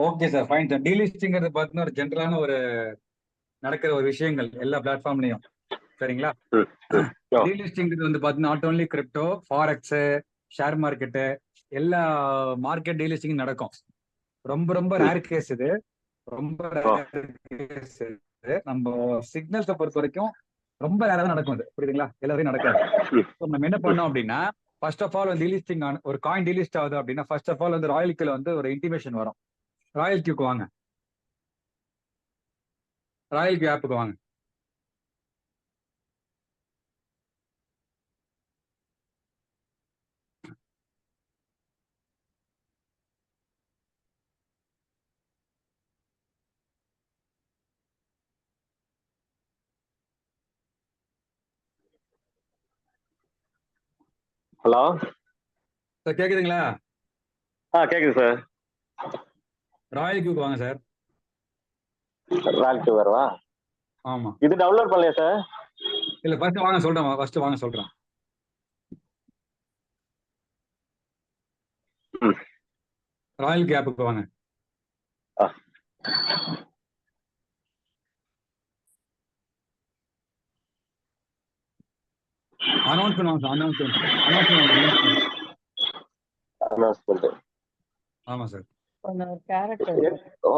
Okay sir, fine sir. டீலிஸ்டிங்கிறது பார்த்தீங்கன்னா ஒரு ஜென்ரலான ஒரு நடக்கிற ஒரு விஷயங்கள் எல்லா பிளாட்ஃபார்ம்லயும். சரிங்களா? ம், ம். ஓ, டீலிஸ்டிங்கிறது வந்து பார்த்தீங்கன்னா not only crypto, forex, share market, எல்லா மார்க்கெட் டீலிஸ்டிங் நடக்கும். ரொம்ப ரொம்ப ம். ரேர் கேஸ் இது. ரொம்ப ஓ, ரேர் கேஸ் இது. நம்ம சிக்னல்ஸை பொறுத்த வரைக்கும் ரொம்ப ரேரா தான் நடக்கும். அது புரியுதுங்களா? எல்லாரையும் நடக்காது. ம், So, நம்ம என்ன பண்ணோம் அப்படின்னா, ஃபர்ஸ்ட் ஆஃப் ஆல் வந்து டீலிஸ்டிங் ஒரு காயின் டீலிஸ்ட் ஆகுது அப்படின்னா ஃபர்ஸ்ட் ஆஃப் ஆல் வந்து ராயல் கியூல வந்து ஒரு இன்டிமேஷன் வரும். ராயல் கியூக்கு வாங்க, ராயல் கியூ ஆப்புக்கு வாங்க. ஹலோ. சார் கேக்குதுங்களா? கேக்குது சார். ராயல் கியூக்கு வாங்க சார். ரால்க்கு வரவா? ஆமா. இது டவுன்லோட் பண்ணலையா சார்? இல்ல ஃபர்ஸ்ட் வாங்க சொல்றேன், ஃபர்ஸ்ட் வாங்க சொல்றேன். ம். ராயல் கியூ ஆப்புக்கு வாங்க. ஆ. அனௌன்ஸ்மெண்ட் வாங்க சார், அனௌன்ஸ்மெண்ட். அனௌன்ஸ்மெண்ட். ஆமா சார். ஒரு கேரக்டர் ஓ,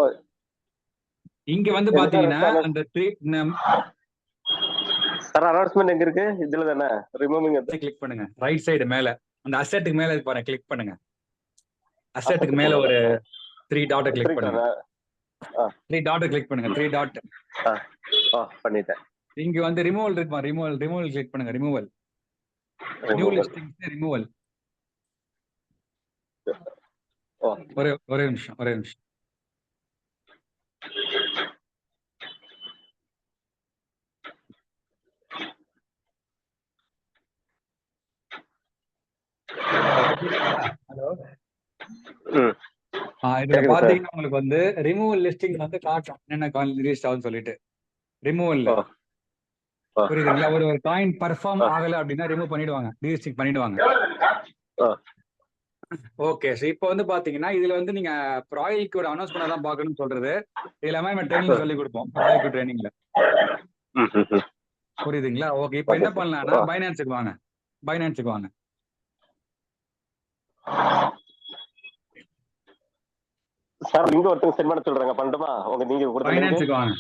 இங்க வந்து எங்க சார் பாத்தீங்கன்னா இருக்கு அந்த சார்? அனௌன்ஸ்மெண்ட் எங்க இருக்கு? இதுல தானே ரிமூவிங் கிளிக் பண்ணுங்க. ரைட் சைடு மேல அந்த அசெட்டுக்கு மேல இருக்கு பாருங்க, கிளிக் பண்ணுங்க. அசெட்டுக்கு மேல ஒரு 3 டாட்டை கிளிக் பண்ணுங்க. 3 டாட்டை கிளிக் பண்ணுங்க. 3 டாட். பண்ணிட்டேன். இங்க வந்து ரிமூவல் இருக்குமா? ரிமூவல் கிளிக் பண்ணுங்க. Removal, new listings removal. ஒரே நிமிஷம். ஹலோ. இதுல பாத்தீங்கன்னா உங்களுக்கு வந்து ரிமூவல் லிஸ்டிங் வந்து காட்டும் என்ன காயின் ரிலீஸ் ஆகுதுன்னு சொல்லிட்டு. ரிமூவல்ல புரியுதுங்களா? ஒரு காயின் பர்ஃபார்ம் ஆகல அப்படின்னா ரிமூவ் பண்ணிடுவாங்க, டீலிஸ்டிங் பண்ணிடுவாங்க. ஓகே. ஸோ இப்போ வந்து பாத்தீங்கன்னா இதுல வந்து நீங்க ராயல்க்கு ஒரு அனௌன்ஸ்மெண்ட் தான் பார்க்கணும்னு சொல்றது. இது எல்லாமே நம்ம ட்ரைனிங் சொல்லி கொடுப்போம், ராயல்க்கு ட்ரைனிங்ல. புரியுதுங்களா? ஓகே. இப்போ என்ன பண்ணலாம்னா பைனான்ஸுக்கு வாங்க. சார் லிங்க் ஒருத்தங்க சென்ட் பண்ண சொல்றாங்க, பண்ணட்டுமா? நீங்க கொடுத்த பைனான்ஸுக்கு வாங்க.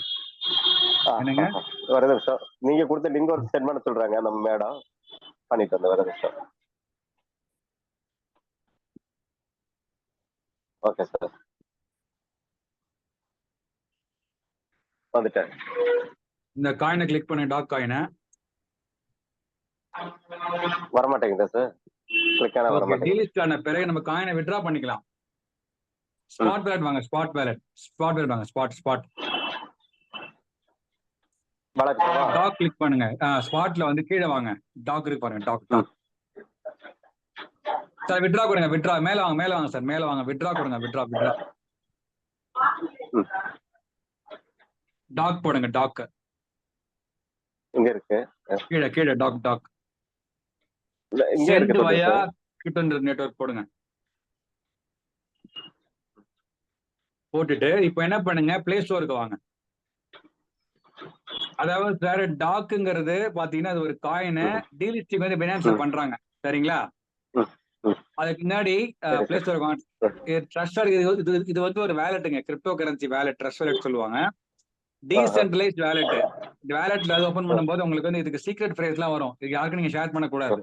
என்னங்க? ஒரு நிமிஷம். நீங்க கொடுத்த லிங்க் ஒரு சென்ட் பண்ண சொல்றாங்க நம்ம மேடம். பண்ணிட்டு வந்த ஒரு நிமிஷம். ஓகே சார், வந்துட்டேன். இந்த காயினை கிளிக் பண்ண, டாக் காயினை. வரமாட்டேங்குதா சார்? கிளிக் ஆனா வரமாட்டேங்குது. டீலிஸ்ட் ஆன பிறகு நம்ம காயினை வித்ட்ரா பண்ணிக்கலாம். ஸ்பாட் வேலட் வாங்க. ஸ்பாட் வேலட் வாங்க. ஸ்பாட் டாக் கிளிக் பண்ணுங்க. ஸ்பாட்ல வந்து கீழே வாங்க. டாக் இருக்கு பாருங்க. Dog sir. வித்ட்ரா கொடுங்க. வித்ட்ரா மேல வாங்க சார். மேல வாங்க. வித்ட்ரா கொடுங்க. வித்ட்ரா டாக் போடுங்க. டாக் இங்க இருக்கு. கீழே டாக் இங்க சென்ட் இருக்கு. வயா கிரிப்டோ நெட்வொர்க் போடுங்க. போட்டுட்டு இப்போ என்ன பண்ணுங்க, பிளே ஸ்டோருக்கு வாங்க. அதாவது சார் டாக்குங்கிறது பாத்தீங்கன்னா அது ஒரு காயினை டீலிஸ்டிங் வந்து பைனான்ஸ்ல பண்றாங்க. சரிங்களா? அதுக்கு முன்னாடி பிளே ஸ்டோருக்கு வாங்க. ட்ரஸ்டட் இது வந்து ஒரு வேலெட்டுங்க, crypto currency wallet, trust wallet சொல்லுவாங்க. Decentralised wallet. இந்த வேலெட்ல அது ஓபன் பண்ணும்போது உங்களுக்கு வந்து இதுக்கு சீக்ரெட் ஃப்ரேஸ்லாம் வரும். இது யாருக்கும் நீங்க ஷேர் பண்ணக்கூடாது.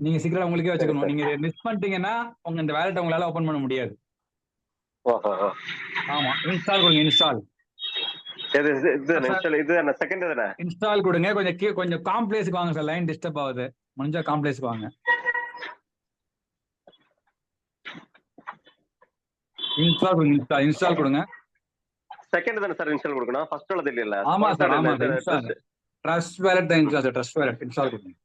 நீங்க சீக்கிரம் உங்களுக்கே வச்சுக்கணும். நீங்க மிஸ் பண்ணிட்டீங்கன்னா உங்க இந்த வேலெட் உங்களால ஓபன் பண்ண முடியாது. ஆமா. இன்ஸ்டால் கொடுங்க. இன்ஸ்டால் கொடுங்க. கொஞ்சம் காம்ப்ளெக்ஸ்க்கு வாங்க சார். லைன் டிஸ்டர்ப் ஆகுது. முடிஞ்சா காம்ப்ளெக்ஸ்க்கு வாங்க. இன்ஸ்டால் கொடுங்க. செகண்ட் தானே சார் இன்ஸ்டால் கொடுக்கணும்? ஃபர்ஸ்ட் உள்ளது இல்ல. ஆமா சார். ட்ரஸ்ட் வேலெட் தான் இன்ஸ்டால் கொடுங்க.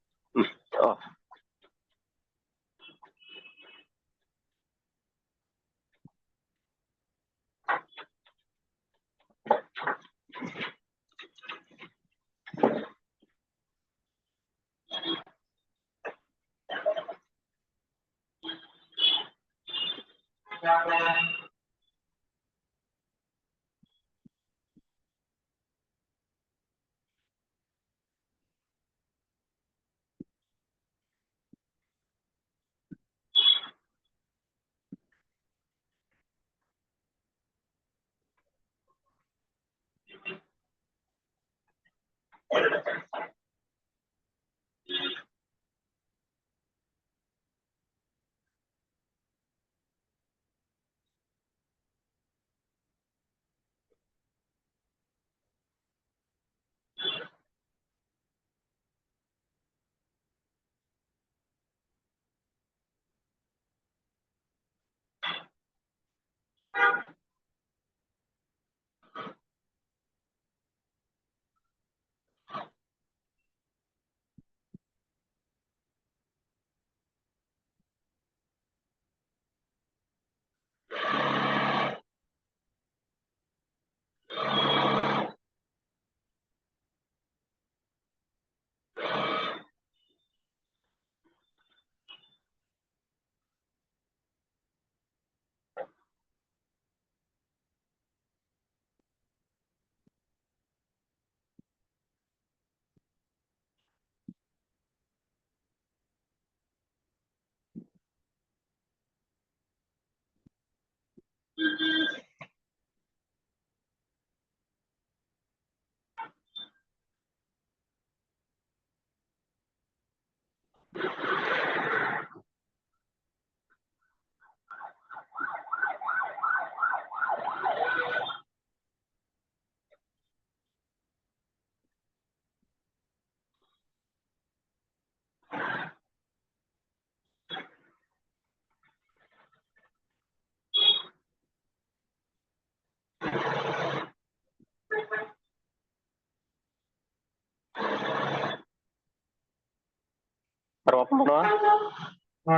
ஓப்பன் பண்ணுவா.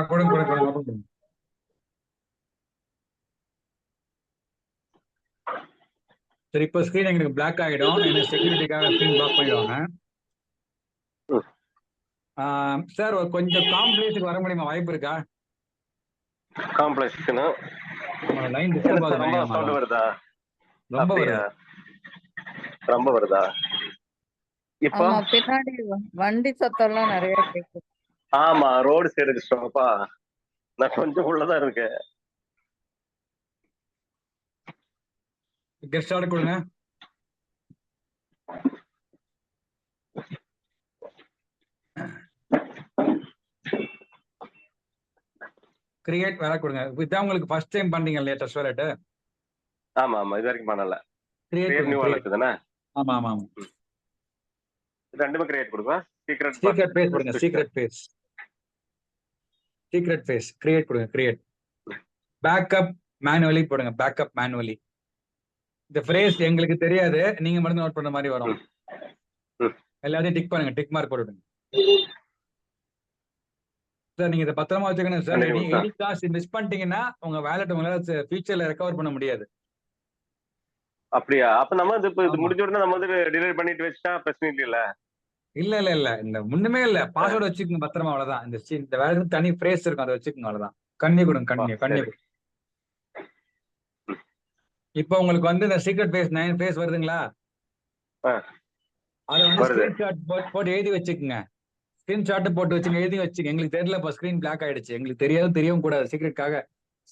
கொடுங்க கொடுங்க கொடுங்க open பண்ணுங்க. சரி, இப்போ ஸ்கிரீன் எங்களுக்கு பிளாக் ஆகிடும். ஏன்னா செக்யூரிட்டிக்காக ஸ்கிரீன் பிளாக் பண்ணிடுவாங்க. சார் கொஞ்சம் காம்ப்ளெக்ஸுக்கு வர முடியுமா? வாய்ப்பு இருக்கா? காம்ப்ளெக்ஸ்னா லைன் டிஸ்டர்ப் ஆகுது. ரொம்ப சவுண்ட் வருதா? ரொம்ப அப்படியா? வருது. ரொம்ப வருதா? இப்போ ஆமா, பின்னாடி வண்டி சத்தம்லாம் நிறைய கேக்குது. ஆமா, ரோடு சைடு ஸ்டாப்பா. நான் கொஞ்சம் உள்ளதான் இருக்கேன். கெஸ்ட் ஆர்டர் கொடுங்க. கிரியேட் வேலை கொடுங்க. இதான் உங்களுக்கு ஃபர்ஸ்ட் டைம் பண்றீங்க இல்லையா டெஸ்ட் வாலெட்? ஆமா ஆமா, இது வரைக்கும் பண்ணல. கிரியேட் நியூ வாலெட் தானே? ஆமா ஆமா ஆமா. ரெண்டுமே கிரியேட் கொடுப்பா. சீக்ரெட் பேஸ் கொடுங்க. சீக்ரெட் பேஸ் கிரியேட் கொடுங்க. கிரியேட் பேக்கப் மேனுவலி போடுங்க. Backup manually. இந்த ஃப்ரேஸ் எங்களுக்கு தெரியாது, நீங்க மட்டும் நோட் பண்ற மாதிரி வரும். எல்லாத்தையும் டிக் பண்ணுங்க. டிக் மார்க் போடுங்க சார். நீங்க இதை பத்திரமா வச்சுக்கணும் சார். எனி காசு மிஸ் பண்ணிட்டீங்கன்னா உங்க வேலெட் உங்களால ஃபியூச்சர்ல ரெக்கவர் பண்ண முடியாது. அப்படியா? அப்ப நம்ம இது முடிஞ்ச உடனே நம்ம டிலீட் பண்ணிட்டு வச்சா பிரச்சனை இல்ல. இல்ல இல்ல இல்ல, இந்த முன்னுமே இல்ல. பாஸ்வேர்டு வச்சுக்கோங்க பத்திரமா, அவ்வளவுதான். இந்த வேலை தனி ஃப்ரேஸ் இருக்கும், அதை வச்சுக்கோங்க, அவ்வளவுதான். கண்ணி கொடுங்க. கண்ணி. இப்போ உங்களுக்கு இந்த சீக்ரெட் பேஸ் 9 பேஸ் வருதுங்களா? அதை ஸ்கிரீன்ஷாட் போட்டு எழுதி வச்சுக்கோங்க. ஸ்கிரீன்ஷாட் போட்டு வச்சுங்க, எழுதி வச்சுங்க. எங்களுக்கு தெரியல, இப்போ ஸ்கிரீன் பிளாக் ஆயிடுச்சு. எங்களுக்கு தெரியவும் கூடாது.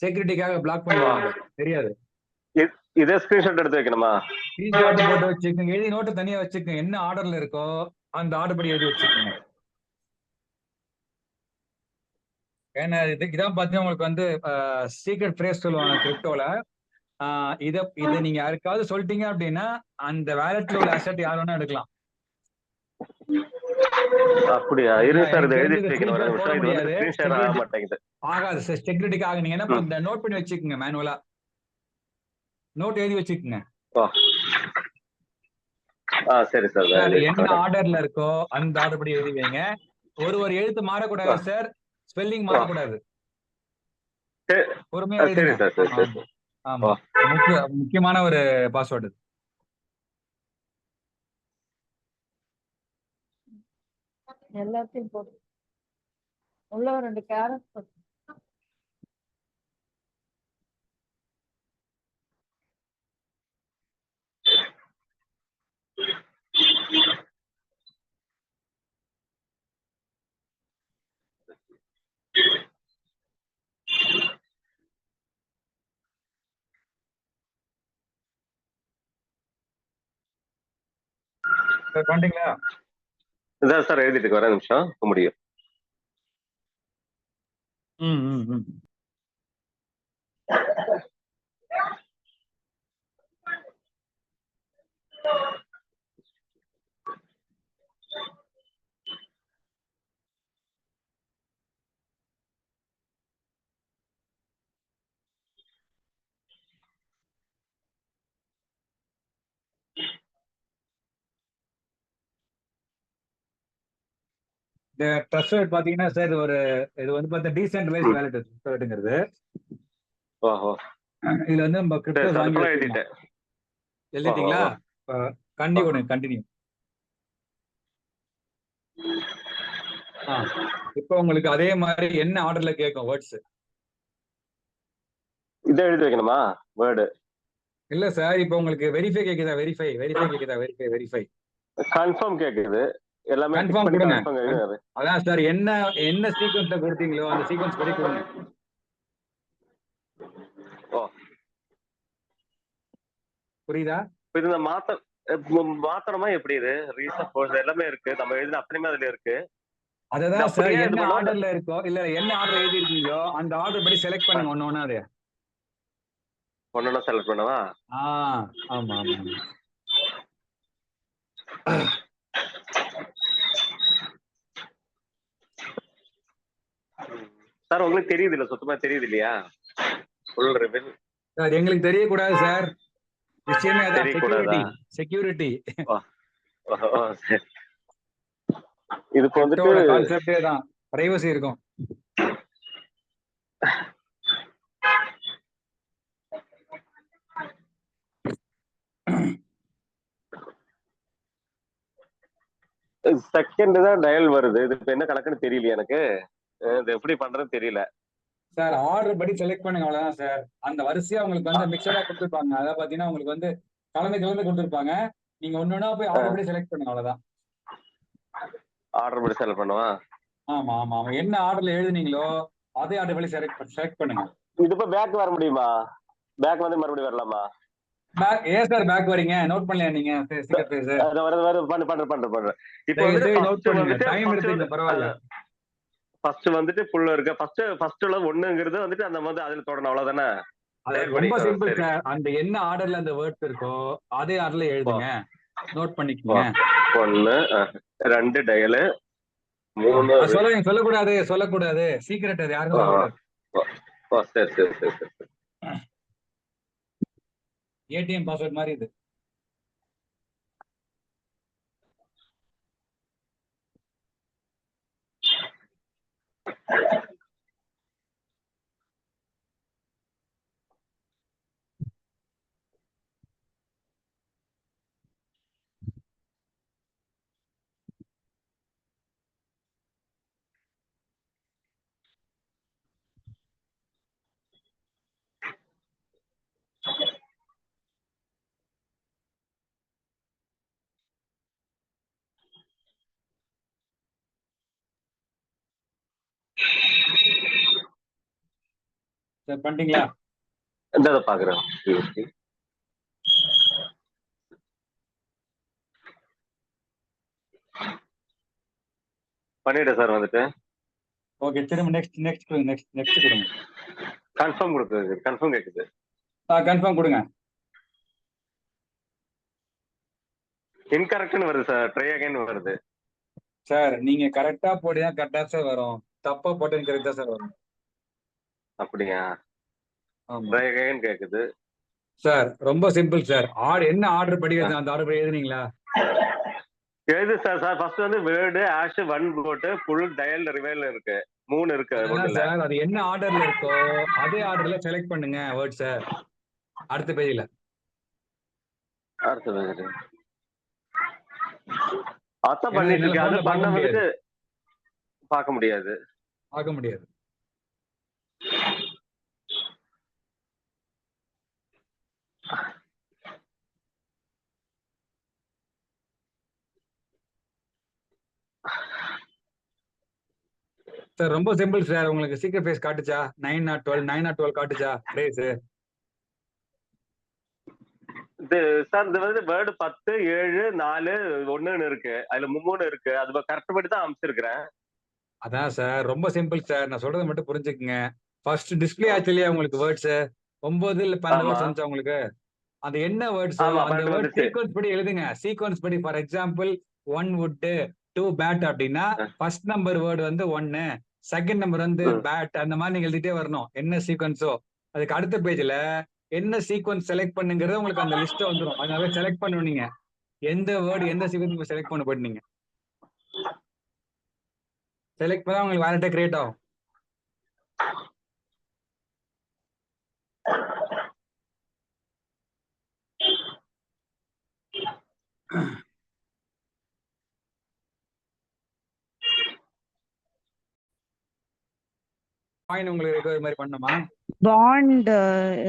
செக்யூரிட்டிக்காக பிளாக் பண்ணிடுவாங்க. தெரியாது. இதே ஸ்கிரீன்ஷாட் எடுத்து வைக்கணுமா? ஸ்கிரீன்ஷாட் போட்டு வச்சுக்கோங்க. எழுதி நோட்டு தனியா வச்சுக்கோங்க. என்ன ஆர்டர்ல இருக்கோ அந்த ஆர்டர் படி எழுதி வச்சுக்கோங்க. ஏன்னா இதான் பார்த்தீங்கன்னா உங்களுக்கு சீக்ரெட் ஃப்ரேஸ் சொல்லுவாங்க கிரிப்டோல. இதை நீங்க யாருக்காவது சொல்லிட்டீங்க அப்படின்னா அந்த வேலெட்ல உள்ள அசெட் யார் வேணா எடுக்கலாம். அப்படியா? இரு சார், இதை எழுதி வைக்கணும். போட முடியாது. ஆகாது செக்யூரிட்டிக்காக நீங்க என்ன நோட் பண்ணி வச்சுக்கோங்க. மேனுவலா நோட் எழுதி வச்சுக்கோங்க. சரி சார். என்ன ஆர்டர்ல இருக்கோ அந்த ஆர்டர் படி எழுதி வைங்க. ஒரு எழுத்து மாறக்கூடாது சார். ஸ்பெல்லிங் மாறக்கூடாது. பொறுமையா எழுதுங்க. ஆமா, முக்கியமான ஒரு பாஸ்வேர்டு. எல்லாத்தையும் போட்டு உள்ள 2 கேரட் போட்டு சார் பண்ணிட்டீங்களா? இதான் சார் எழுதிட்டு வரேன் நிமிஷம் முடியும். ம் ம் ம் இந்த ட்ரஸ்ட் வேர்ட் பாத்தீங்கன்னா சார் இது வந்து பார்த்தா டீசென்ட்ரலைஸ்ட் வேலட் வேலட்டுங்கிறது. ஓஹோ இதுல வந்து நம்ம சரி கிரிப்டோஸ் சார் வாங்கி அதுக்குள்ள வச்சுக்கலாம். எழுதிட்டேன். எழுதிட்டீங்களா? கண்டினியூ கொடுங்க, கண்டினியூ. இப்போ உங்களுக்கு அதே மாதிரி என்ன ஆர்டர்ல கேட்கும் வேர்ட்ஸ்? இதை எழுதி வைக்கணுமா வேர்டு? இல்ல சார், இப்போ உங்களுக்கு வெரிஃபை கேக்குதா? வெரிஃபை கேக்குதா? வெரிஃபை கன்ஃபார்ம் கேக்குது. எல்லாமே டிக் கன்ஃபார்ம் பண்ணி கொடுங்க. கன்ஃபார்ம் எழுதுறாரு. அதான் சார், என்ன சீக்வன்ஸ்ல கொடுத்தீங்களோ அந்த சீக்வன்ஸ் படி கொடுங்க. ஓ புரியுதா? இது இந்த மாத்தணுமா எப்படி? இது ரீசன் எல்லாமே இருக்கு, நம்ம எழுதின அத்தனையுமே அதுல இருக்கு. அததான் சார், இது என்ன பண்ணுவோம். ஆர்டர்ல இருக்கோ இல்ல என்ன ஆர்டர் எழுதி இருக்கீங்களோ அந்த ஆர்டர் படி செலக்ட் பண்ணுங்க ஒன்னு ஒன்னா. அது ஒன்னொன்னா செலக்ட் பண்ணவா? ஆமா ஆமா. சார் உங்களுக்கு தெரியுது இல்ல, சுத்தமா தெரியுது இல்லையா? ஃபுல் ரிவீல் சார் எங்களுக்கு தெரியக்கூடாது சார், விஷயமே அதான். தெரியக்கூடாதா? செக்யூரிட்டி. இது இப்போ வந்துட்டு கான்செப்டே தான், பிரைவசி இருக்கும். செகண்ட் தான் டயல் வருது. இது இப்ப என்ன கணக்குன்னு தெரியல எனக்கு. இது எப்படி பண்றதுன்னு தெரியல சார். ஆர்டர் படி செலக்ட் பண்ணுங்க, அவ்வளவுதான் சார். அந்த வரிசையா உங்களுக்கு வந்து மிக்சரா கொடுத்துருப்பாங்க. அதாவது பாத்தீங்கன்னா உங்களுக்கு வந்து கலந்து கொடுத்துருப்பாங்க. நீங்க ஒன்னொன்னா போய் ஆர்டர் படி செலக்ட் பண்ணுங்க, அவ்வளவுதான். ஆர்டர் படி செலக்ட் பண்ணுவா? ஆமா ஆமா ஆமா. என்ன ஆர்டர்ல எழுதுனீங்களோ அதே ஆர்டர் படி செலக்ட் பண்ணுங்க. இது இப்ப பேக் வர முடியுமா? பேக் வந்து மறுபடியும் வரலாமா? ஏன் சார் பேக் வரீங்க? நோட் பண்ணலையா நீங்க? பண்றேன். இப்போ வந்து நோட் பண்ணுங்க, டைம் எடுத்துங்க, பரவாயில்ல. ஃபர்ஸ்ட் வந்துட்டு ஃபுல் இருக்கு. ஃபர்ஸ்ட்ல ஒண்ணுங்கிறது வந்துட்டு அந்த மாதிரி அதுல தொடணும், அவ்வளவுதானே? ரொம்ப சிம்பிள் சார். அந்த என்ன ஆர்டர்ல அந்த வேர்ட்ஸ் இருக்கோ அதே ஆர்டர்ல எழுதுங்க, நோட் பண்ணிக்கோங்க. 1 2 டயல் 3 சொல்லக்கூடாது சீக்கிரட். அது யாருக்கும் சொல்லக்கூடாது. சரி. ஏடிஎம் பாஸ்வேர்ட் மாதிரி இது. சார் பண்ணிட்டீங்களா? இந்த பாக்குறேன். பண்ணிட்டேன் சார் வந்துட்டு. ஓகே, திரும்ப நெக்ஸ்ட் கொடுங்க. கன்ஃபார்ம் கொடுக்குது, கன்ஃபார்ம் கேக்குது. கன்ஃபார்ம் கொடுங்க. இன்கரெக்ட்னு வருது சார், ட்ரை அகைன் வருது. சார் நீங்க கரெக்டா போட்டீங்கன்னா கரெக்டா சார் வரும், தப்பா போட்டீங்க கரெக்டா சார் வரும். அப்படியா? ஆமா ட்ரை அகைன் கேக்குது சார். ரொம்ப சிம்பிள் சார். என்ன ஆர்டர் படி அந்த ஆர்டர் படி எழுதுனீங்களா? எழுது சார். ஃபர்ஸ்ட் வந்து வேர்டு ஆஷ் 1 போட்டு ஃபுல் டயல் ரிவைல் இருக்கு, 3 இருக்கு ஒண்ணுல. சார் அது என்ன ஆர்டர்ல இருக்கோ அதே ஆர்டர்ல செலக்ட் பண்ணுங்க வேர்ட்ஸ். அடுத்த பேஜ்ல அதான் பண்ணிட்டு இருக்கேன். அது பண்ண வந்துட்டு பார்க்க முடியாது. சார் ரொம்ப சிம்பிள் சார். உங்களுக்கு சீக்கிரம் ஃபேஸ் காட்டுச்சா? 9 or 12 காட்டுச்சா ஃபேஸ்? இது சார் இது வந்து வேர்டு 10, 7, 4, 1ன்னு இருக்கு. அதுல 3 இருக்கு. அது கரெக்ட் படி தான் அமைச்சிருக்கிறேன். அதான் சார் ரொம்ப சிம்பிள் சார். நான் சொல்றதை மட்டும் புரிஞ்சுக்குங்க. ஃபர்ஸ்ட் டிஸ்ப்ளே ஆச்சு இல்லையா உங்களுக்கு வேர்ட்ஸ் 9 இல்ல 12 ஆமா வேர்ட்ஸ் வந்துச்சா உங்களுக்கு? அது என்ன வேர்ட்ஸோ ஆமா அந்த 12 வேர்ட் வந்துச்சு. சீக்வன்ஸ் படி எழுதுங்க. சீக்வன்ஸ் படி ஃபார் எக்ஸாம்பிள் 1 wood 2 bat அப்படின்னா ஃபர்ஸ்ட் நம்பர் வேர்டு வந்து 1, செகண்ட் நம்பர் வந்து பேட், அந்த மாதிரி நீங்க எழுதிட்டே வரணும். என்ன சீக்வன்ஸோ அதுக்கு அடுத்த பேஜ்ல என்ன சீக்வன்ஸ் செலக்ட் பண்ணுங்கிறது உங்களுக்கு அந்த லிஸ்ட் வந்துடும். அதனால செலக்ட் பண்ணணும் நீங்க. எந்த வேர்டு எந்த சீக்வன்ஸ் செலக்ட் பண்ண போயிட்டு நீங்க செலக்ட் பண்ணா உங்களுக்கு வேலட்டே கிரியேட் ஆகும். காயின் உங்களுக்கு ரெக்கவரி மாதிரி பண்ணுமா? பாண்ட்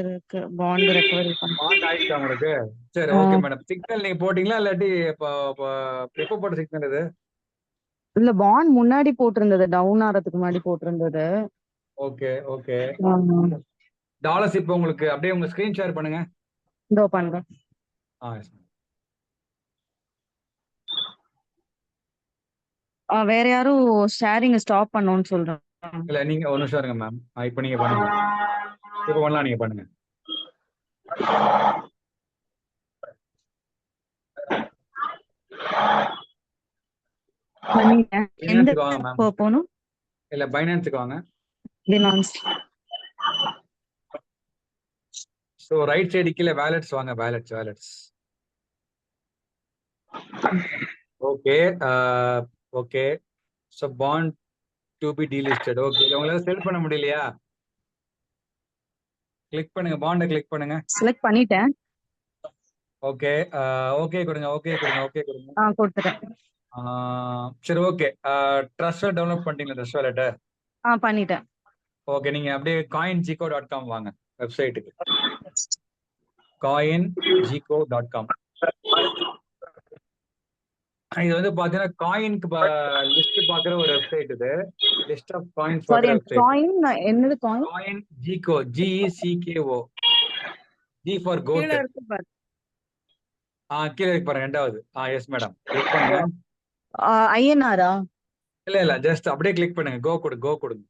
இருக்கு. பாண்ட் ரெக்கவரி பண்ண. பாண்ட் ஆயிடுச்சா உங்களுக்கு? சரி ஓகே மேடம். சிக்னல் நீங்க போட்டீங்களா இல்லாட்டி எப்போ போட்ட சிக்னல் இது? இல்ல பாண்ட் முன்னாடி போட்டிருந்தது, டவுன் ஆறதுக்கு முன்னாடி போட்டிருந்தது. Okay okay. ஆமா. டாலர்ஸ் இப்போ உங்களுக்கு அப்படியே உங்க ஸ்கிரீன் ஷேர் பண்ணுங்க. இதோ பண்றேன். yes ma'am. வேற யாரும் ஷேரிங் ஸ்டாப் பண்ணணும்னு சொல்றாங்க. இல்ல நீங்க ஒரு நிமிஷம் இருங்க மேம். இப்போ நீங்க பண்ணுங்க. இப்போ பண்ணலாம், நீங்க பண்ணுங்க. பண்ணிட்டேன். எந்த பைனான்ஸுக்கு வாங்க மேம். போகணும்? இல்ல பைனான்ஸுக்கு வாங்க. பினான்ஸ். ஸோ ரைட் சைடு கீழே வேலட்ஸ் வாங்க. Wallets okay. Okay. So bond to be delisted. Okay. உங்களால செல் பண்ண முடியலையா? கிளிக் பண்ணுங்க, பாண்டை கிளிக் பண்ணுங்க. செலக்ட் பண்ணிட்டேன். ஓகே. ஓகே கொடுங்க. ஓகே கொடுங்க. கொடுத்துட்டேன். சரி ஓகே. ட்ரஸ்ட் டவுன்லோட் பண்ணிட்டீங்களா? ட்ரஸ்ட் வாலெட் பண்ணிட்டேன். ஓகே. நீங்க அப்படியே coingeco.com வாங்க வெப்சைட்டுக்கு. coingeco.com. இது வந்து பாத்தீங்கன்னா காயின்க்கு லிஸ்ட் பாக்குற ஒரு வெப்சைட். இது லிஸ்ட் ஆஃப் காயின்ஸ் சாரி, பாக்குற வெப்சைட். காயின் என்னது? Coin coin ஜிகோ, GECKO. G for கீழ கோட். இருக்கு பாரு. கீழே இருக்கு பாருங்க, ரெண்டாவது. எஸ் மேடம், கிளிக் பண்ணுங்க. ஐஎன்ஆரா? இல்ல ஜஸ்ட் அப்படியே கிளிக் பண்ணுங்க. கோ கொடுங்க.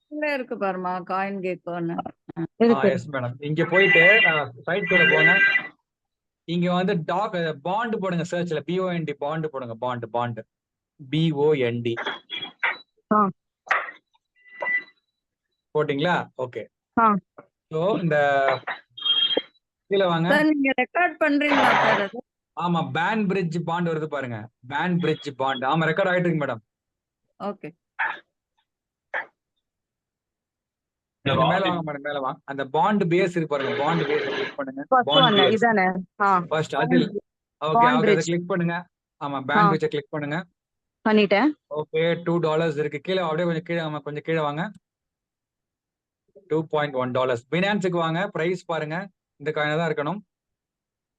கீழ இருக்கு பாருமா, காயின் கேக்கோன்னு. Yes madam. இங்க போயிட்டு சைட் குள்ள போங்க. இங்க வந்து பாண்ட் போடுங்க. சர்ச்ல BOND பாண்ட் போடுங்க. பாண்ட் BOND போட்டிங்களா? ஓகே. சோ இந்த கீழ வாங்க. சார் நீங்க ரெக்கார்ட் பண்றீங்களா சார் அது? ஆமா, பேன் பிரிட்ஜ் பாண்ட் வருது பாருங்க. பேன் பிரிட்ஜ் பாண்ட். ஆமா, ரெக்கார்ட் ஆயிட்டு இருக்கு மேடம். ஓகே. மேல வாங்க மேடம், மேல வாங்க. அந்த பாண்ட் பேஸ் இருக்கு பாருங்க. பாண்ட் பேஸ் கிளிக் பண்ணுங்க. ஃபர்ஸ்ட் பாண்ட் ஒன் பேஸ் இதானே? ஃபர்ஸ்ட் அதில். ஓகே பாண்ட் அதை பிரிட்ஜ் கிளிக் பண்ணுங்க. ஆமா, பேன் பிரிட்ஜை கிளிக் பண்ணுங்க. பண்ணிட்டேன். ஓகே. $2 இருக்கு கீழே. அப்படியே கொஞ்சம் கீழே வாங்க. கொஞ்சம் கீழே வாங்க. $2.1. பினான்ஸுக்கு வாங்க. பிரைஸ் பாருங்க. இந்த காயினா தான் இருக்கணும்.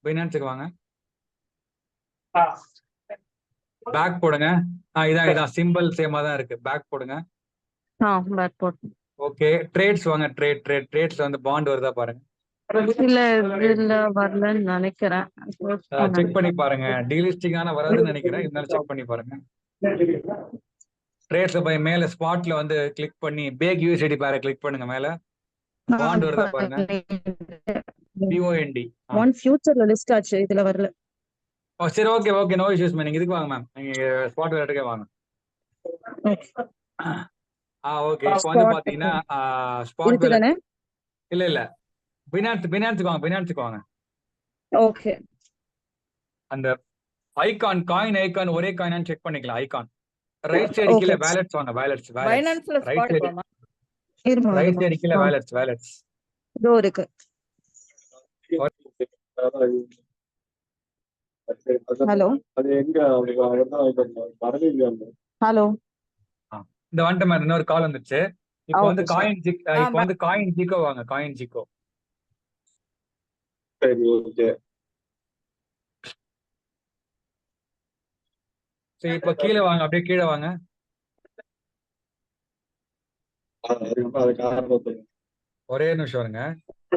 பினான்ஸுக்கு வாங்க. பேக் போடுங்க. இதான் சிம்பிள் சேமா தான் இருக்கு. பேக் போடுங்க. பேக் போடு. ஓகே. ட்ரேட்ஸ் வாங்க. ட்ரேட்ஸ்ல வந்து பாண்ட் வருதா பாருங்க. இல்ல வரலன்னு நினைக்கிறேன். செக் பண்ணி பாருங்க. டீலிஸ்டிங்கான வராதுன்னு நினைக்கிறேன். இருந்தாலும் செக் பண்ணி பாருங்க. ட்ரேட்ஸ்ல போய் மேல ஸ்பாட்ல வந்து கிளிக் பண்ணி பேக் USD பேரை கிளிக் பண்ணுங்க. மேல பாண்ட் வருதா பாருங்க. BOND. ஒன் ஃபியூச்சர்ல லிஸ்ட் ஆச்சு, இதுல வரல. சரி ஓகே. No issues ma'am. நீங்க இதுக்கு வாங்க மேம். நீங்க ஸ்பாட் வேலட்டுக்கே வாங்க. ஓகே. இப்போ வந்து பாத்தீங்கன்னா ஸ்பாட் வேலட் இல்ல பினான்ஸுக்கு வாங்க. ஓகே. அந்த காயின் ஐகான் ஒரே காயினான்னு செக் பண்ணிக்கலாம். ஐகான் ரைட் சைடு கீழே வேலட்ஸ் வாங்க. வேலட்ஸ் ரைட் சைடு கீழே வேலட்ஸ் இதோ இருக்கு. ஹலோ இந்த வந்துட்டு மேம் இன்னொரு கால் வந்துச்சு. இப்போ வந்து காயின் ஜிகோ வாங்க. காயின் ஜிகோ. சரி ஓகே. சரி இப்போ கீழே வாங்க. அப்படியே கீழே வாங்க. ஒரே நிமிஷம் வருங்க,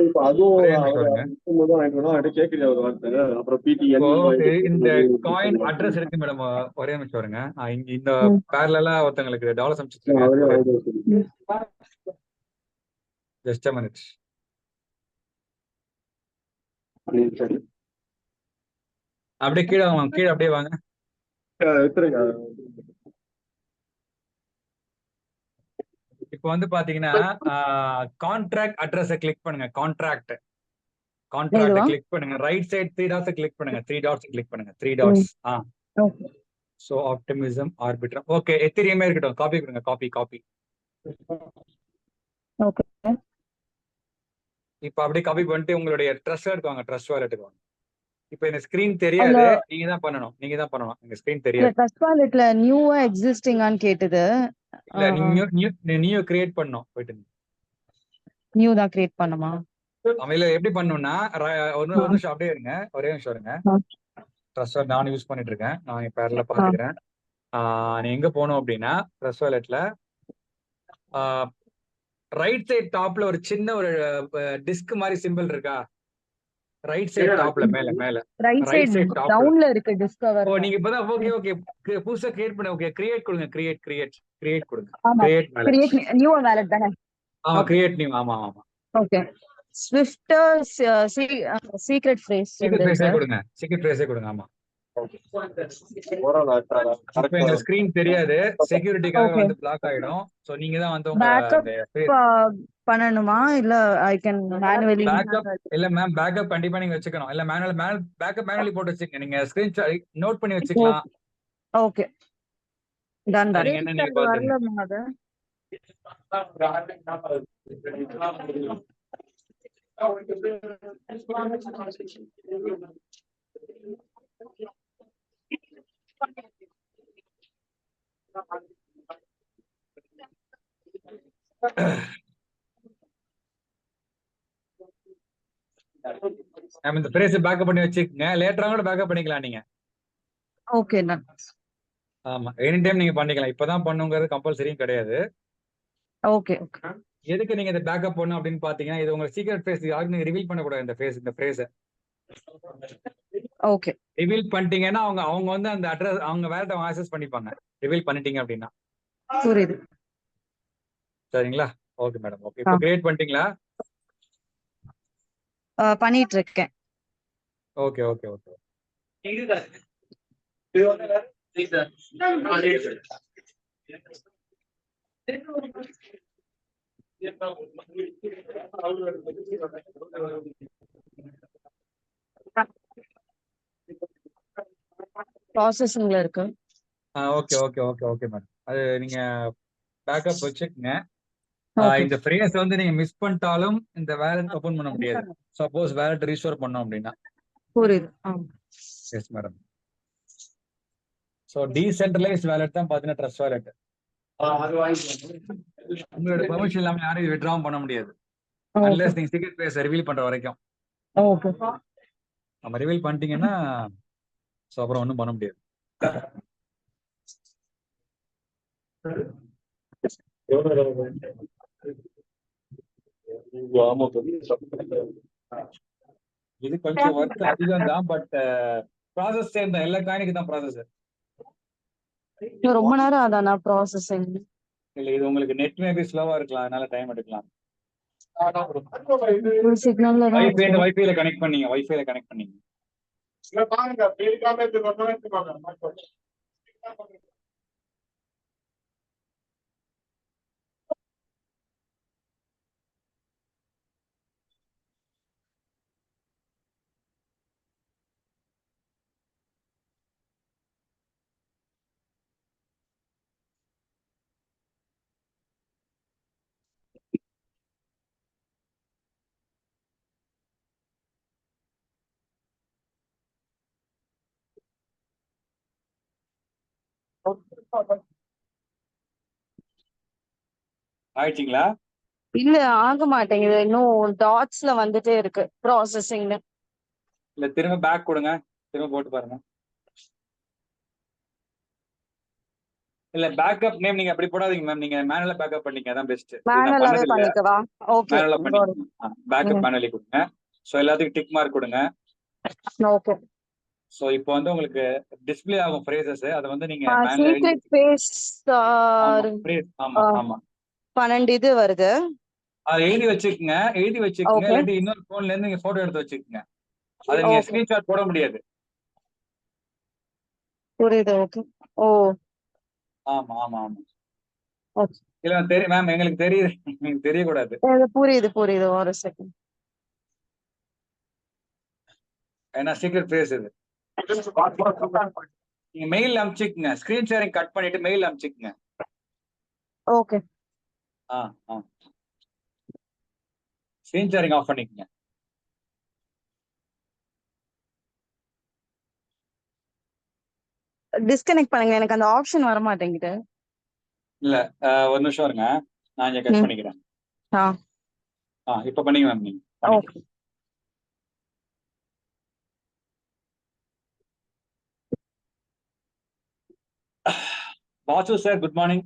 இப்ப அதுவும் ஒரே நிமிஷம் அவர் வருங்க. இருக்கும்போது வாங்கிட்டு வந்தோம். அவர்கிட்ட கேட்கலையா ஒரு வார்த்தை? அப்புறம் இப்போ பிடிஎன் இந்த காயின் அட்ரஸ் இருக்கு மேடம், ஒரே நிமிஷம் வருங்க. இங்க இந்த ம். பேரலா ஒருத்தங்களுக்கு டாலர் சமைச்சிட்டு அவரே இருக்கேன். வாங்கிட்டு வர சொல்லி. Just minute. சரி. அப்படியே கீழே வாங்க, கீழே அப்படியே வாங்க. எடுத்துருங்க. இப்போ வந்து பாத்தீங்கன்னா கான்ட்ராக்ட் அட்ரஸை கிளிக் பண்ணுங்க. கான்ட்ராக்ட் இதுவா? கிளிக் பண்ணுங்க. ரைட் சைடு 3 டாட்ஸ் கிளிக் பண்ணுங்க. 3 டாட்ஸ் கிளிக் பண்ணுங்க. 3 ம். Dots. Okay. So Optimism Arbitrum. Okay, எத்திரியமே இருக்கட்டும். காப்பி கொடுங்க. காப்பி. ஓகே. இப்போ அப்படியே காப்பி பண்ணிட்டு உங்களுடைய ட்ரஸ்ட் வாங்க. ட்ரஸ்ட் வாலெட்டுக்கு வாங்க. இப்போ இந்த ஸ்கிரீன் அதுல தெரியாது, நீங்க தான் பண்ணணும். இந்த ஸ்கிரீன் இல்ல தெரியாது. ட்ரஸ்ட் வாலெட்ல நியூவா எக்ஸிஸ்டிங்கான்னு கேட்டது. இல்ல, நீங்க கிரியேட் பண்ணணும். போயிட்டு நியூ தான் கிரியேட் பண்ணுமா? இல்ல, எப்படி பண்ணணும்னா ஒரு ஆ, நிமிஷம் அப்படியே இருங்க. ஒரே நிமிஷம் இருங்க. ஆ, ட்ரஸ்ட் நான் யூஸ் பண்ணிட்டு இருக்கேன். நான் என் பேர்ல ஆ. பாத்துக்கிறேன். நீ எங்க போகணும் அப்படின்னா ட்ரஸ்ட் வாலெட்ல ரைட் சைடு டாப்ல ஒரு சின்ன ஒரு டிஸ்க் மாதிரி சிம்பிள் இருக்கா? ரைட் சைடு டாப்ல மேல ரைட் ரைட் சைடு சைடு டாப்ல. டவுன்ல இருக்கு டிஸ்கவர். ஓ, நீங்க இப்பதான் ஓகே புதுசா கிரியேட் பண்ண. ஓகே, கிரியேட் கொடுங்க. கிரியேட் கொடுங்க. ஆமா. கிரியேட் மேல. கிரியேட் நியூ வாலெட் தானே? ஆமா, ஓகே. Create new. ஆமா. ஓகே. ஸ்விஃப்ட் சீக்ரெட் ஃப்ரேஸ் சீக்கிரம் இருக்கு. ப்ரைஸே கொடுங்க. சீக்கிரம் ப்ரைஸே கொடுங்க. ஆமா. இப்போ எங்க கரெக்டா. ஸ்கிரீன் தெரியாது, செக்யூரிட்டிக்காக ஓகே. வந்து பிளாக் ஆயிடும். சோ நீங்க தான் வந்து உங்க பேக்கப் அந்த பண்ணணுமா இல்ல ஐ கேன் மேனுவலி? பேக்கப். இல்ல மேம், பேக்கப் கண்டிப்பா நீங்க வச்சுக்கணும். இல்ல பேக்கப் மேனுவலி போட்டு வச்சுக்கங்க. நீங்க ஸ்கிரீன்ஷாட் நோட் பண்ணி வச்சுக்கலாம். ஓகே. டன். நீங்க என்ன நீங்க பாத்துங்க. வரலமா அது? மேம், இந்த பிரைஸ் பேக்கப் பண்ணி வச்சுக்கங்க. லேட்டரா கூட பேக்கப் பண்ணிக்கலாம் நீங்க. Okay done. ஆமா, எனி டைம் நீங்க பண்ணிக்கலாம். இப்பதான் பண்ணுங்கிறது கம்பல்சரியும் கிடையாது. ஓகே. எதுக்கு நீங்க இதை பேக்கப் பண்ணணும் அப்படின்னு பாத்தீங்கன்னா, இது உங்க சீக்ரெட் ஃபேஸ். யாருக்கு நீங்க ரிவீல் பண்ணக்கூடாது. இந்த ஃப்ரேஸை ஓகே. ரிவீல் பண்ணிட்டீங்கன்னா அவங்க வந்து அந்த அட்ரஸ் அவங்க வேலட் அவங்க ஆக்சஸ் பண்ணிப்பாங்க. ரிவீல் பண்ணிட்டீங்க அப்படின்னா. புரியுது. சரிங்களா? Okay madam. ஓகே, இப்போ கிரியேட் பண்ணிட்டீங்களா? பண்ணிட்டு இருக்கேன். ஓகே. ப்ராசஸிங்ல இருக்கு. Okay madam. அது நீங்க பேக்கப் வச்சுக்கங்க. ஓகே. இந்த ஃப்ரேஸ் வந்து நீங்க மிஸ் பண்ணிட்டாலும் இந்த வேலட் ஓபன் பண்ண முடியாது. சப்போஸ் வேலட் ரீஸ்டோர் பண்ணோம் அப்படின்னா. புரியுது. Yes madam. So decentralised wallet தான் பாத்தீங்கன்னா ட்ரஸ்ட் வேலட். உங்களோட பெர்மிஷன் இல்லாம யாரையும் வித்ட்ரா பண்ண முடியாது. அன்லெஸ் நீங்க சீக்ரெட் ஃபேஸ் ரிவீல் பண்ற வரைக்கும். ஓகே. நம்ம ரிவீல் பண்ணிட்டீங்கன்னா சோ அப்புறம் ஒன்றும் பண்ண முடியாது. இது கொஞ்சம் ஒர்க் அதிகம் தான். பட் ப்ராசஸ் சேம் தான். எல்லா காயினுக்கு தான் ப்ராசஸ். ரொம்ப நேரம் அதானா ப்ராசஸிங்? இல்ல, இது உங்களுக்கு நெட் மேபி ஸ்லோவா இருக்கலாம், அதனால டைம் எடுக்கலாம். சிக்னல்ல தான் வைஃபைல கனெக்ட் பண்ணீங்க. ஆயிடுச்சுங்களா? இல்ல ஆக மாட்டேங்குது. இன்னும் டாட்ஸ்ல வந்துட்டே இருக்கு ப்ராசஸிங்னு. இல்ல, திரும்ப பேக் கொடுங்க. திரும்ப போட்டு பாருங்க. இல்ல பேக்கப் நேம் நீங்க அப்படி போடாதீங்க மேம். நீங்க மேனுவலா பேக்கப் பண்ணீங்க, அதான் பெஸ்ட். இது நான் மேனுவலாவே பண்ணது இல்ல. பண்ணிக்கவா? ஓகே. மேனுவலா பண்ணிக்கோங்க. பேக்கப் ம். மேனுவலி கொடுங்க. ஸோ எல்லாத்துக்கும் டிக் மார்க் கொடுங்க. ஓகே. ஸோ இப்போ வந்து உங்களுக்கு டிஸ்ப்ளே ஆகும் ஃப்ரேசஸ். அதை வந்து நீங்க மேனுவலா எழுதி சீக்ரெட் பேஸ் ஆமா phrase. ஆமா ஆமா 12 இது வருது. அதை எழுதி வச்சுக்கோங்க. எழுதி வச்சுக்கோங்க. ஓகே. இல்லாட்டி இன்னொரு போன்ல இருந்து நீங்க போட்டோ எடுத்து வச்சுக்கோங்க. அதை நீங்க ஓகே. ஸ்கிரீன்ஷாட் போட முடியாது. புரியுது. ஓகே. ஓ. ஆமா ஆமா ஆமா ஓகே. இல்ல தெரியும் மேம், எங்களுக்கு தெரியுது. எங்களுக்கு தெரியக்கூடாது. புரியுது புரியுது. ஒரு செகண்ட். ஏன்னா சீக்ரெட் ஃப்ரேஸ் இது. நீங்க மெயில் அனுப்பிச்சுக்குங்க. ஸ்கிரீன் ஷேரிங் கட் பண்ணிட்டு மெயில் அனுப்பிச்சுக்குங்க. Okay. Ah ah screen sharing off பண்ணிக்கங்க. டிஸ்கனெக்ட் பண்ணுங்க. எனக்கு அந்த ஆப்ஷன் வர மாட்டேங்குது. இல்ல ஒரு நிமிஷம் இருங்க. நான் இங்க கட் ம். பண்ணிக்கிறேன். ஆ. இப்ப பண்ணீங்க மேம். நீங்க பண்ணிக்க. Okay. Vasu sir, good morning.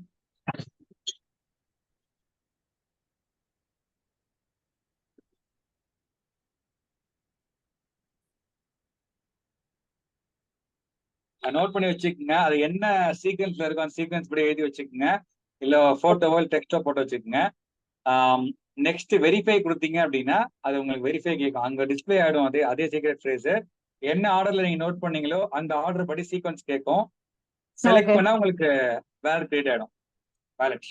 Note பண்ணி வச்சுக்கோங்க. அது என்ன சீக்வன்ஸ்ல இருக்கும் அந்த சீக்வன்ஸ் படி எழுதி வச்சுக்கோங்க. இல்ல போட்டோவோ டெக்ஸ்டோ போட்டோ வச்சுக்கோங்க. நெக்ஸ்ட் வெரிஃபை கொடுத்தீங்க அப்படின்னா அது உங்களுக்கு வெரிஃபை கேட்கும். அங்க டிஸ்பிளே ஆயிடும். அதே அதே சீக்ரெட் ஃப்ரேஸ். என்ன ஆர்டர்ல நீங்க நோட் பண்ணீங்களோ அந்த ஆர்டர் படி சீக்வன்ஸ் கேட்கும். Select okay. பண்ணா உங்களுக்கு வேலட் கிரியேட் ஆயிடும். வேலட்.